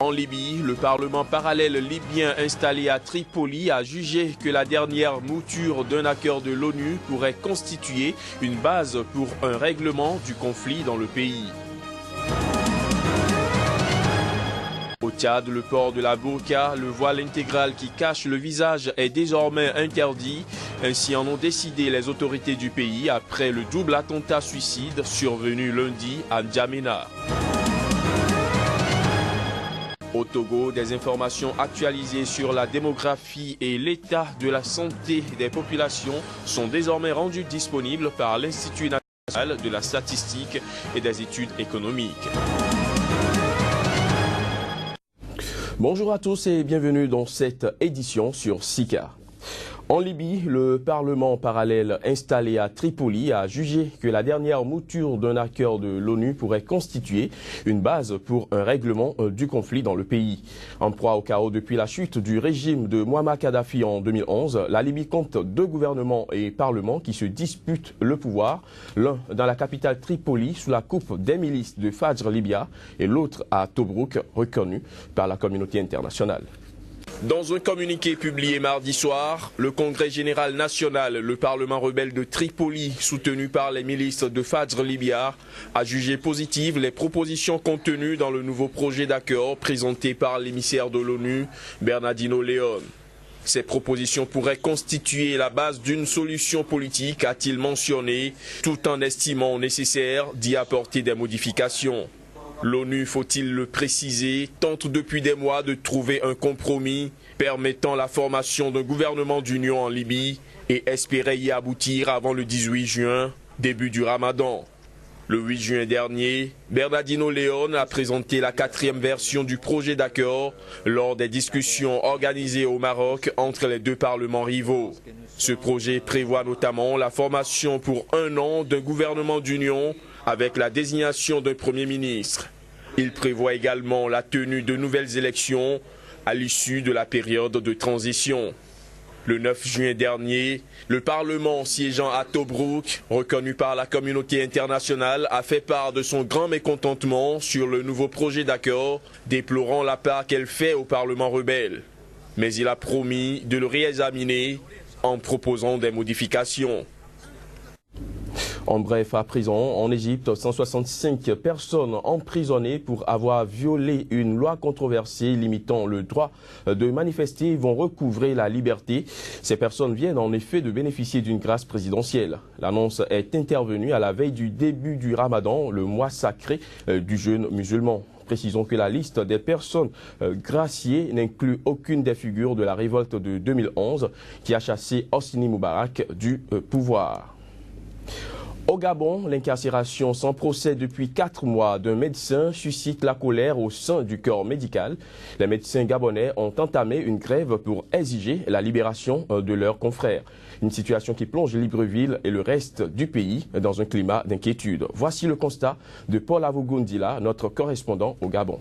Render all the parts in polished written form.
En Libye, le Parlement parallèle libyen installé à Tripoli a jugé que la dernière mouture d'un accord de l'ONU pourrait constituer une base pour un règlement du conflit dans le pays. Au Tchad, le port de la burqa, le voile intégral qui cache le visage est désormais interdit. Ainsi en ont décidé les autorités du pays après le double attentat suicide survenu lundi à N'Djamena. Au Togo, des informations actualisées sur la démographie et l'état de la santé des populations sont désormais rendues disponibles par l'Institut national de la statistique et des études économiques. Bonjour à tous et bienvenue dans cette édition sur SICA. En Libye, le Parlement parallèle installé à Tripoli a jugé que la dernière mouture d'un accord de l'ONU pourrait constituer une base pour un règlement du conflit dans le pays. En proie au chaos depuis la chute du régime de Mouammar Kadhafi en 2011, la Libye compte deux gouvernements et parlements qui se disputent le pouvoir, l'un dans la capitale Tripoli sous la coupe des milices de Fajr Libya et l'autre à Tobrouk, reconnu par la communauté internationale. Dans un communiqué publié mardi soir, le Congrès général national, le Parlement rebelle de Tripoli, soutenu par les milices de Fajr Libya, a jugé positives les propositions contenues dans le nouveau projet d'accord présenté par l'émissaire de l'ONU, Bernardino León. Ces propositions pourraient constituer la base d'une solution politique, a-t-il mentionné, tout en estimant nécessaire d'y apporter des modifications. L'ONU, faut-il le préciser, tente depuis des mois de trouver un compromis permettant la formation d'un gouvernement d'union en Libye et espérait y aboutir avant le 18 juin, début du Ramadan. Le 8 juin dernier, Bernardino León a présenté la 4e version du projet d'accord lors des discussions organisées au Maroc entre les deux parlements rivaux. Ce projet prévoit notamment la formation pour 1 an d'un gouvernement d'union avec la désignation d'un Premier ministre. Il prévoit également la tenue de nouvelles élections à l'issue de la période de transition. Le 9 juin dernier, le Parlement siégeant à Tobrouk, reconnu par la communauté internationale, a fait part de son grand mécontentement sur le nouveau projet d'accord, déplorant la part qu'elle fait au Parlement rebelle. Mais il a promis de le réexaminer en proposant des modifications. En bref, à présent, en Égypte, 165 personnes emprisonnées pour avoir violé une loi controversée limitant le droit de manifester vont recouvrer la liberté. Ces personnes viennent en effet de bénéficier d'une grâce présidentielle. L'annonce est intervenue à la veille du début du Ramadan, le mois sacré du jeûne musulman. Précisons que la liste des personnes graciées n'inclut aucune des figures de la révolte de 2011 qui a chassé Hosni Moubarak du pouvoir. Au Gabon, l'incarcération sans procès depuis 4 mois d'un médecin suscite la colère au sein du corps médical. Les médecins gabonais ont entamé une grève pour exiger la libération de leurs confrères. Une situation qui plonge Libreville et le reste du pays dans un climat d'inquiétude. Voici le constat de Paul Avogundila, notre correspondant au Gabon.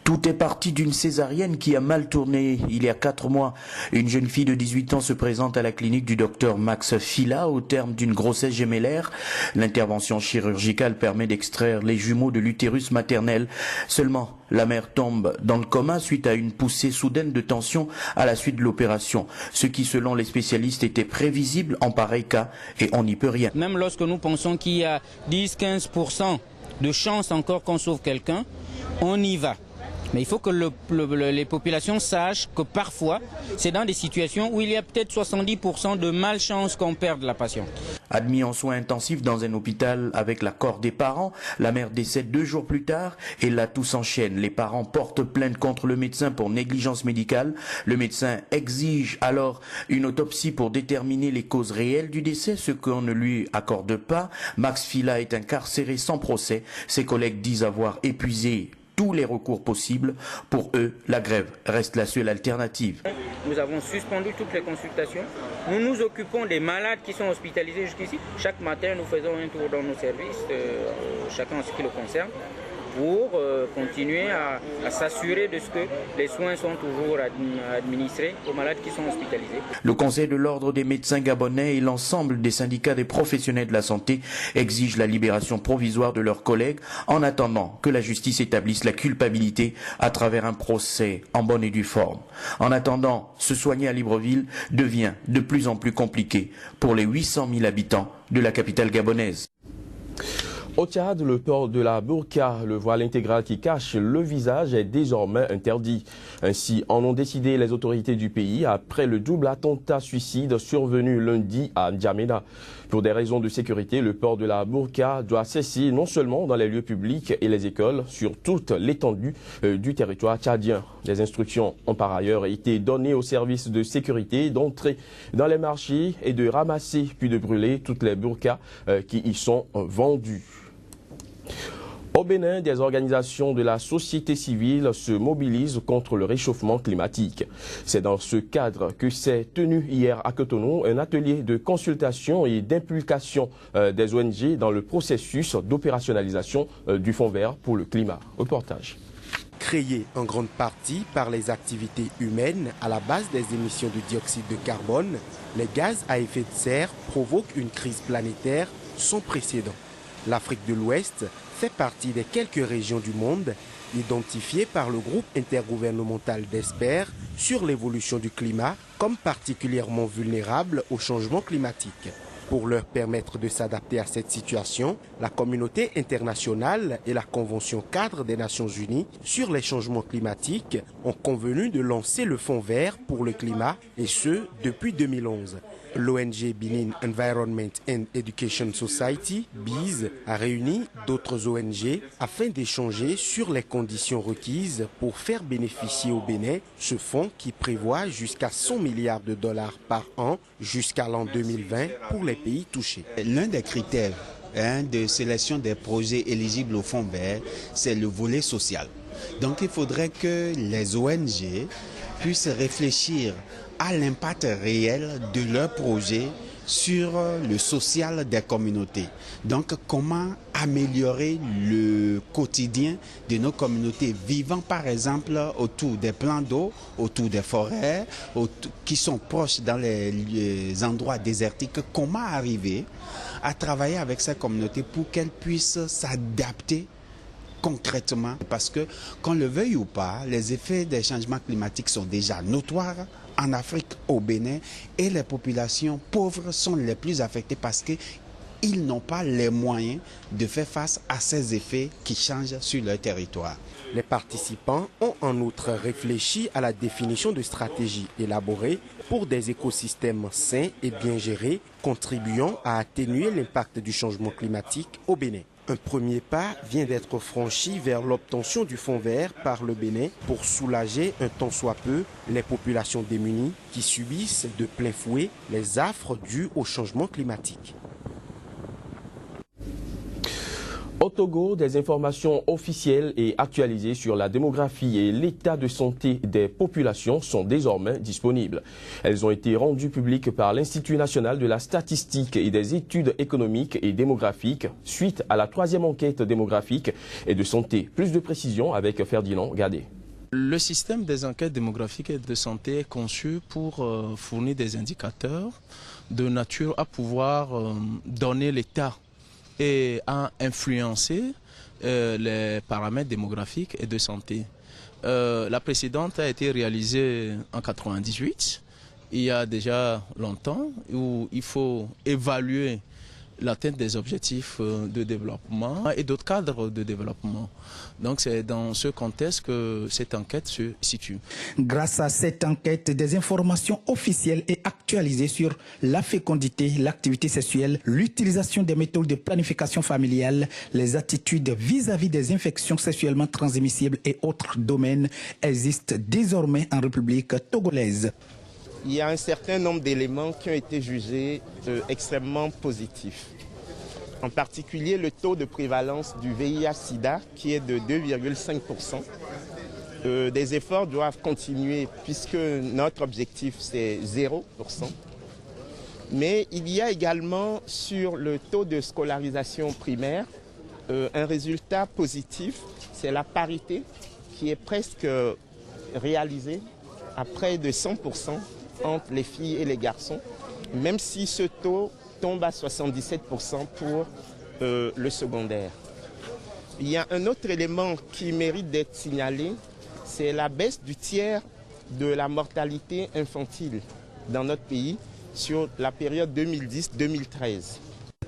Tout est parti d'une césarienne qui a mal tourné. Il y a 4 mois, une jeune fille de 18 ans se présente à la clinique du docteur Max Fila au terme d'une grossesse gémellaire. L'intervention chirurgicale permet d'extraire les jumeaux de l'utérus maternel. Seulement, la mère tombe dans le coma suite à une poussée soudaine de tension à la suite de l'opération. Ce qui, selon les spécialistes, était prévisible en pareil cas et on n'y peut rien. Même lorsque nous pensons qu'il y a 10-15% de chance encore qu'on sauve quelqu'un, on y va. Mais il faut que les populations sachent que parfois, c'est dans des situations où il y a peut-être 70% de malchance qu'on perde la patiente. Admis en soins intensifs dans un hôpital avec l'accord des parents, la mère décède 2 jours plus tard et là tout s'enchaîne. Les parents portent plainte contre le médecin pour négligence médicale. Le médecin exige alors une autopsie pour déterminer les causes réelles du décès, ce qu'on ne lui accorde pas. Max Fila est incarcéré sans procès. Ses collègues disent avoir épuisé tous les recours possibles. Pour eux, la grève reste la seule alternative. Nous avons suspendu toutes les consultations. Nous nous occupons des malades qui sont hospitalisés jusqu'ici. Chaque matin, nous faisons un tour dans nos services, chacun en ce qui le concerne, pour continuer à s'assurer de ce que les soins sont toujours administrés aux malades qui sont hospitalisés. Le Conseil de l'Ordre des médecins gabonais et l'ensemble des syndicats des professionnels de la santé exigent la libération provisoire de leurs collègues en attendant que la justice établisse la culpabilité à travers un procès en bonne et due forme. En attendant, se soigner à Libreville devient de plus en plus compliqué pour les 800 000 habitants de la capitale gabonaise. Au Tchad, le port de la burqa, le voile intégral qui cache le visage, est désormais interdit. Ainsi en ont décidé les autorités du pays après le double attentat suicide survenu lundi à N'Djamena. Pour des raisons de sécurité, le port de la burqa doit cesser non seulement dans les lieux publics et les écoles, sur toute l'étendue du territoire tchadien. Des instructions ont par ailleurs été données aux services de sécurité d'entrer dans les marchés et de ramasser puis de brûler toutes les burqas qui y sont vendues. Au Bénin, des organisations de la société civile se mobilisent contre le réchauffement climatique. C'est dans ce cadre que s'est tenu hier à Cotonou un atelier de consultation et d'implication des ONG dans le processus d'opérationnalisation du Fonds vert pour le climat. Reportage. Créés en grande partie par les activités humaines à la base des émissions de dioxyde de carbone, les gaz à effet de serre provoquent une crise planétaire sans précédent. L'Afrique de l'Ouest fait partie des quelques régions du monde identifiées par le groupe intergouvernemental d'experts sur l'évolution du climat comme particulièrement vulnérables au changement climatique. Pour leur permettre de s'adapter à cette situation, la communauté internationale et la Convention cadre des Nations Unies sur les changements climatiques ont convenu de lancer le Fonds vert pour le climat, et ce, depuis 2011. L'ONG Benin Environment and Education Society, BEES, a réuni d'autres ONG afin d'échanger sur les conditions requises pour faire bénéficier au Bénin ce fonds qui prévoit jusqu'à 100 milliards de dollars par an jusqu'à l'an 2020 pour les pays touchés. L'un des critères de sélection des projets éligibles au fonds vert, c'est le volet social. Donc il faudrait que les ONG puissent réfléchir à l'impact réel de leurs projets sur le social des communautés. Donc, comment améliorer le quotidien de nos communautés vivant, par exemple, autour des plans d'eau, autour des forêts, qui sont proches dans les endroits désertiques. Comment arriver à travailler avec ces communautés pour qu'elles puissent s'adapter concrètement, parce que, qu'on le veuille ou pas, les effets des changements climatiques sont déjà notoires en Afrique, au Bénin, et les populations pauvres sont les plus affectées parce qu'ils n'ont pas les moyens de faire face à ces effets qui changent sur leur territoire. Les participants ont en outre réfléchi à la définition de stratégies élaborées pour des écosystèmes sains et bien gérés, contribuant à atténuer l'impact du changement climatique au Bénin. Un premier pas vient d'être franchi vers l'obtention du fonds vert par le Bénin pour soulager un tant soit peu les populations démunies qui subissent de plein fouet les affres dues au changement climatique. Au Togo, des informations officielles et actualisées sur la démographie et l'état de santé des populations sont désormais disponibles. Elles ont été rendues publiques par l'Institut national de la statistique et des études économiques et démographiques suite à la 3e enquête démographique et de santé. Plus de précisions avec Ferdinand Gadé. Le système des enquêtes démographiques et de santé est conçu pour fournir des indicateurs de nature à pouvoir donner l'état et à influencer les paramètres démographiques et de santé. La précédente a été réalisée en 1998, il y a déjà longtemps, où il faut évaluer l'atteinte des objectifs de développement et d'autres cadres de développement. Donc c'est dans ce contexte que cette enquête se situe. Grâce à cette enquête, des informations officielles et actualisées sur la fécondité, l'activité sexuelle, l'utilisation des méthodes de planification familiale, les attitudes vis-à-vis des infections sexuellement transmissibles et autres domaines existent désormais en République togolaise. Il y a un certain nombre d'éléments qui ont été jugés extrêmement positifs. En particulier, le taux de prévalence du VIH-Sida qui est de 2,5%. Des efforts doivent continuer puisque notre objectif c'est 0%. Mais il y a également sur le taux de scolarisation primaire un résultat positif, c'est la parité qui est presque réalisée à près de 100% entre les filles et les garçons, même si ce taux tombe à 77% pour le secondaire. Il y a un autre élément qui mérite d'être signalé, c'est la baisse du tiers de la mortalité infantile dans notre pays sur la période 2010-2013.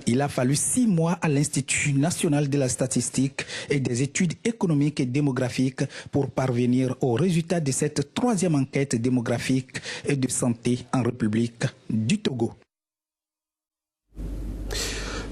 Il a fallu 6 mois à l'Institut national de la statistique et des études économiques et démographiques pour parvenir au résultat de cette 3e enquête démographique et de santé en République du Togo.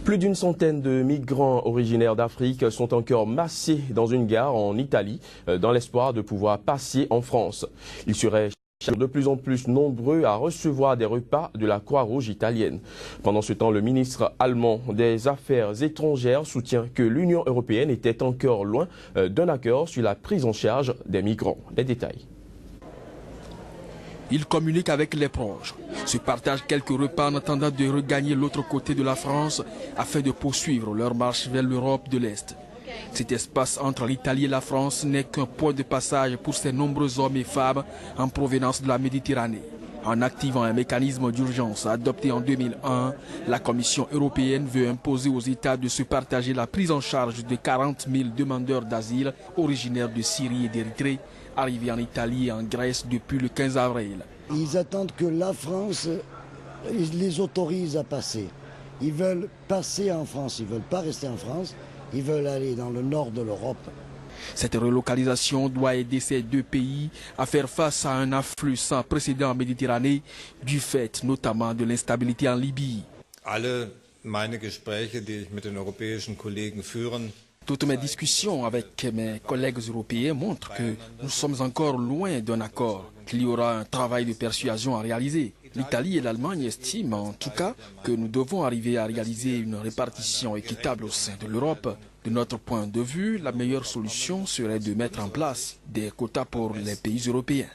Plus d'une centaine de migrants originaires d'Afrique sont encore massés dans une gare en Italie dans l'espoir de pouvoir passer en France. Ils seraient de plus en plus nombreux à recevoir des repas de la Croix-Rouge italienne. Pendant ce temps, le ministre allemand des Affaires étrangères soutient que l'Union européenne était encore loin d'un accord sur la prise en charge des migrants. Les détails. Ils communiquent avec les proches, se partagent quelques repas en attendant de regagner l'autre côté de la France afin de poursuivre leur marche vers l'Europe de l'Est. Cet espace entre l'Italie et la France n'est qu'un point de passage pour ces nombreux hommes et femmes en provenance de la Méditerranée. En activant un mécanisme d'urgence adopté en 2001, la Commission européenne veut imposer aux États de se partager la prise en charge de 40 000 demandeurs d'asile originaires de Syrie et d'Érythrée, arrivés en Italie et en Grèce depuis le 15 avril. Ils attendent que la France les autorise à passer. Ils veulent passer en France, ils ne veulent pas rester en France, ils veulent aller dans le nord de l'Europe. Cette relocalisation doit aider ces deux pays à faire face à un afflux sans précédent en Méditerranée, du fait notamment de l'instabilité en Libye. Toutes mes discussions avec mes collègues européens montrent que nous sommes encore loin d'un accord, qu'il y aura un travail de persuasion à réaliser. L'Italie et l'Allemagne estiment en tout cas que nous devons arriver à réaliser une répartition équitable au sein de l'Europe. De notre point de vue, la meilleure solution serait de mettre en place des quotas pour les pays européens.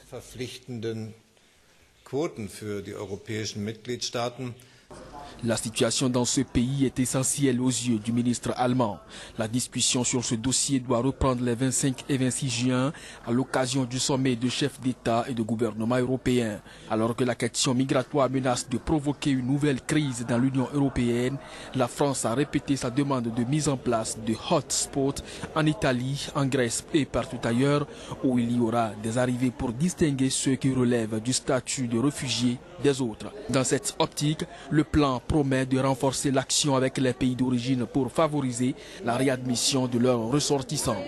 La situation dans ce pays est essentielle aux yeux du ministre allemand. La discussion sur ce dossier doit reprendre les 25 et 26 juin à l'occasion du sommet de chefs d'État et de gouvernement européens. Alors que la question migratoire menace de provoquer une nouvelle crise dans l'Union européenne, la France a répété sa demande de mise en place de hotspots en Italie, en Grèce et partout ailleurs où il y aura des arrivées pour distinguer ceux qui relèvent du statut de réfugiés des autres. Dans cette optique, le plan promet de renforcer l'action avec les pays d'origine pour favoriser la réadmission de leurs ressortissants.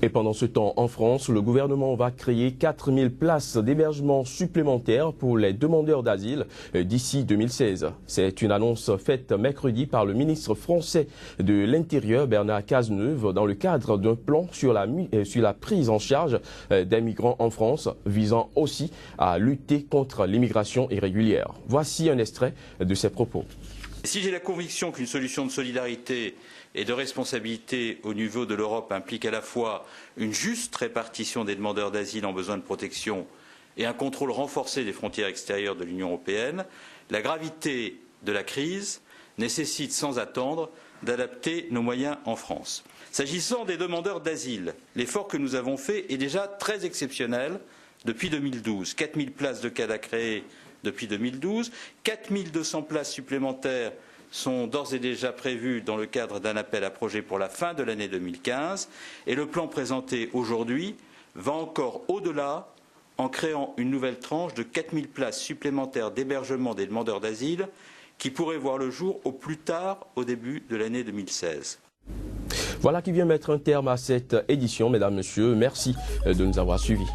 Et pendant ce temps, en France, le gouvernement va créer 4000 places d'hébergement supplémentaires pour les demandeurs d'asile d'ici 2016. C'est une annonce faite mercredi par le ministre français de l'Intérieur, Bernard Cazeneuve, dans le cadre d'un plan sur la prise en charge des migrants en France, visant aussi à lutter contre l'immigration irrégulière. Voici un extrait de ses propos. Si j'ai la conviction qu'une solution de solidarité et de responsabilité au niveau de l'Europe implique à la fois une juste répartition des demandeurs d'asile en besoin de protection et un contrôle renforcé des frontières extérieures de l'Union européenne, la gravité de la crise nécessite sans attendre d'adapter nos moyens en France. S'agissant des demandeurs d'asile, l'effort que nous avons fait est déjà très exceptionnel depuis 2012. 4000 places de CADA créées depuis 2012, 4200 places supplémentaires sont d'ores et déjà prévues dans le cadre d'un appel à projet pour la fin de l'année 2015 et le plan présenté aujourd'hui va encore au-delà en créant une nouvelle tranche de 4000 places supplémentaires d'hébergement des demandeurs d'asile qui pourraient voir le jour au plus tard au début de l'année 2016. Voilà qui vient mettre un terme à cette édition, mesdames, messieurs. Merci de nous avoir suivis.